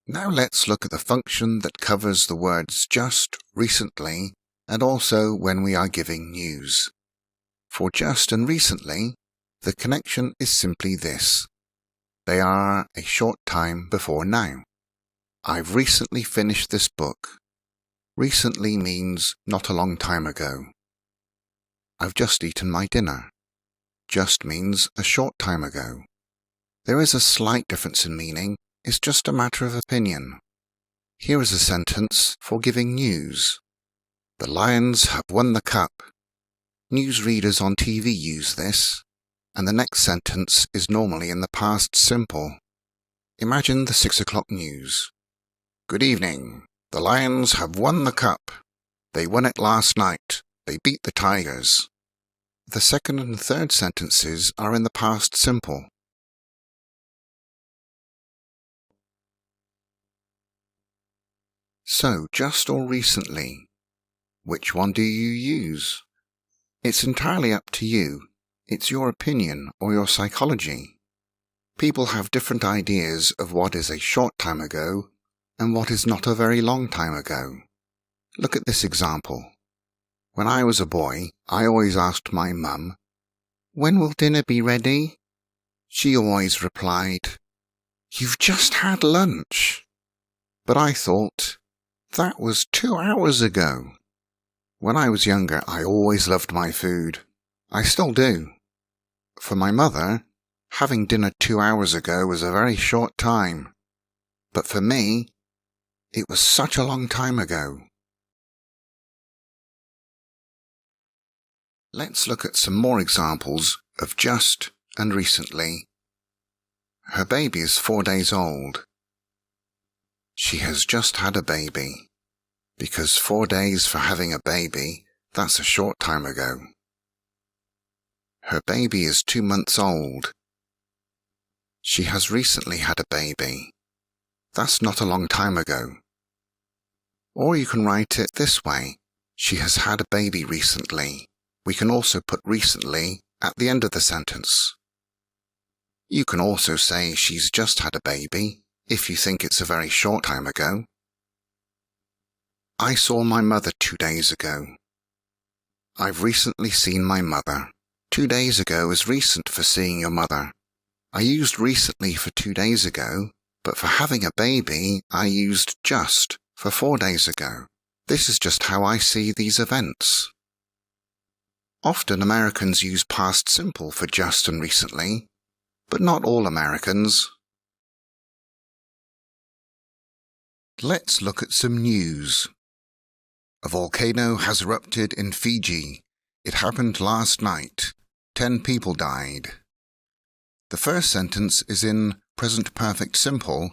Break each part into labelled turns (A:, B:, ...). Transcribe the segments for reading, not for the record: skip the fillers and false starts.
A: Now let's look at the function that covers the words just, recently, and also when we are giving news. For just and recently, the connection is simply this. They are a short time before now. I've recently finished this book. Recently means not a long time ago. I've just eaten my dinner. Just means a short time ago. There is a slight difference in meaning. It's just a matter of opinion. Here is a sentence for giving news. The Lions have won the cup. Newsreaders on TV use this, and the next sentence is normally in the past simple. Imagine the 6 o'clock news. Good evening. The Lions have won the cup. They won it last night. They beat the Tigers. The second and third sentences are in the past simple. So, just or recently, which one do you use? It's entirely up to you. It's your opinion or your psychology. People have different ideas of what is a short time ago and what is not a very long time ago. Look at this example. When I was a boy, I always asked my mum, "When will dinner be ready?" She always replied, "You've just had lunch." But I thought, that was 2 hours ago. When I was younger, I always loved my food. I still do. For my mother, having dinner 2 hours ago was a very short time. But for me, it was such a long time ago. Let's look at some more examples of just and recently. Her baby is 4 days old. She has just had a baby. Because 4 days for having a baby, that's a short time ago. Her baby is 2 months old. She has recently had a baby. That's not a long time ago. Or you can write it this way. She has had a baby recently. We can also put recently at the end of the sentence. You can also say she's just had a baby if you think it's a very short time ago. I saw my mother 2 days ago. I've recently seen my mother. 2 days ago is recent for seeing your mother. I used recently for 2 days ago, but for having a baby, I used just for 4 days ago. This is just how I see these events. Often Americans use past simple for just and recently, but not all Americans. Let's look at some news. A volcano has erupted in Fiji. It happened last night. 10 people died. The first sentence is in present perfect simple,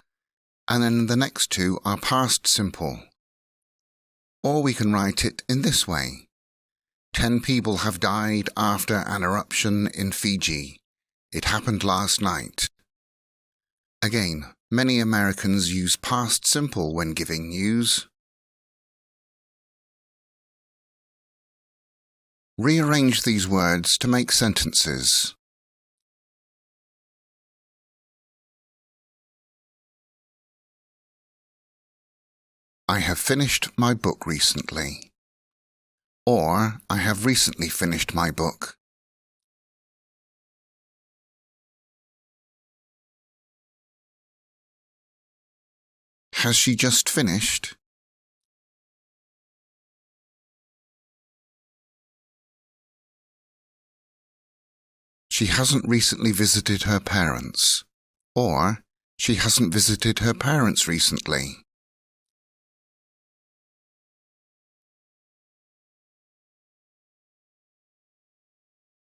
A: and then the next two are past simple. Or we can write it in this way. 10 people have died after an eruption in Fiji. It happened last night. Again, many Americans use past simple when giving news. Rearrange these words to make sentences. I have finished my book recently. Or, I have recently finished my book. Has she just finished? She hasn't recently visited her parents. Or, she hasn't visited her parents recently.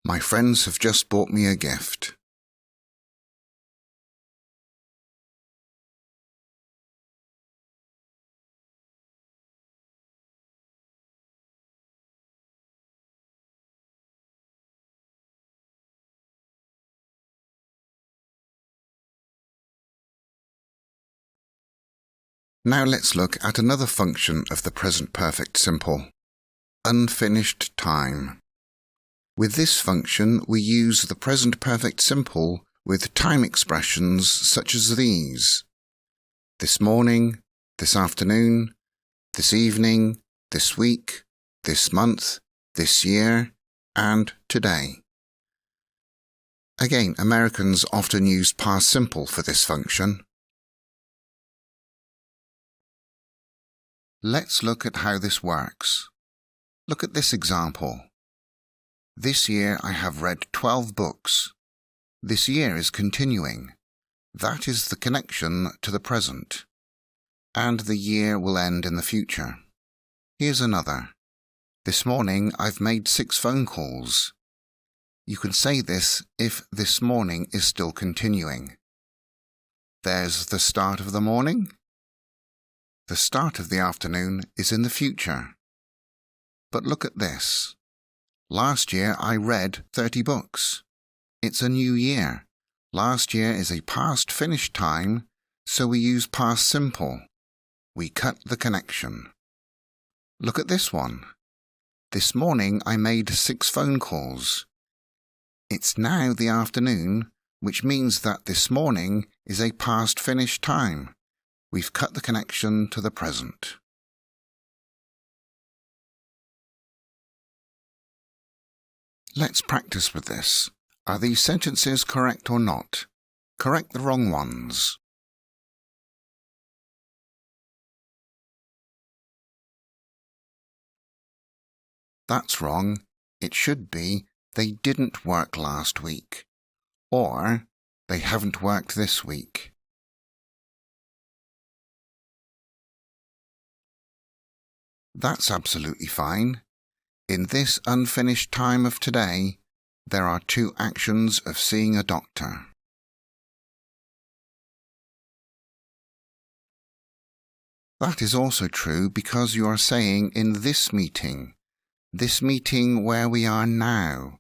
A: My friends have just bought me a gift. Now let's look at another function of the present perfect simple. Unfinished time. With this function, we use the present perfect simple with time expressions such as these. this morning, this afternoon, this evening, this week, this month, this year, and today. Again, Americans often use past simple for this function. Let's look at how this works. Look at this example. This year I have read 12 books. This year is continuing. That is the connection to the present. And the year will end in the future. Here's another. This morning I've made 6 phone calls. You can say this if this morning is still continuing. There's the start of the morning. The start of the afternoon is in the future. But look at this. Last year I read 30 books. It's a new year. Last year is a past finished time, so we use past simple. We cut the connection. Look at this one. This morning I made 6 phone calls. It's now the afternoon, which means that this morning is a past finished time. We've cut the connection to the present. Let's practice with this. Are these sentences correct or not? Correct the wrong ones. That's wrong. It should be, they didn't work last week. Or, they haven't worked this week. That's absolutely fine. In this unfinished time of today, there are 2 actions of seeing a doctor. That is also true because you are saying in this meeting where we are now.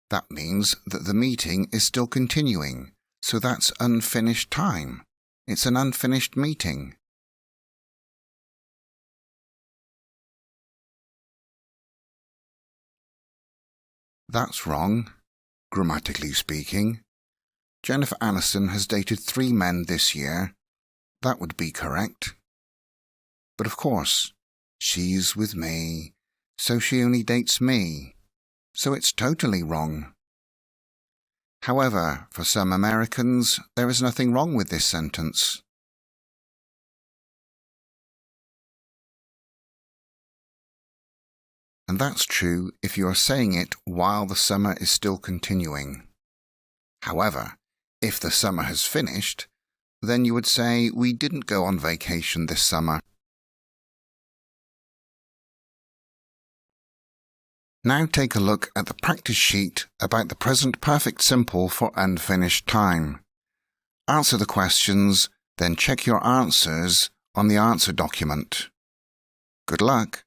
A: That means that the meeting is still continuing, so that's unfinished time. It's an unfinished meeting. That's wrong, grammatically speaking. Jennifer Aniston has dated 3 men this year. That would be correct. But of course, she's with me, so she only dates me. So it's totally wrong. However, for some Americans, there is nothing wrong with this sentence. And that's true if you are saying it while the summer is still continuing. However, if the summer has finished, then you would say, we didn't go on vacation this summer. Now take a look at the practice sheet about the present perfect simple for unfinished time. Answer the questions, then check your answers on the answer document. Good luck!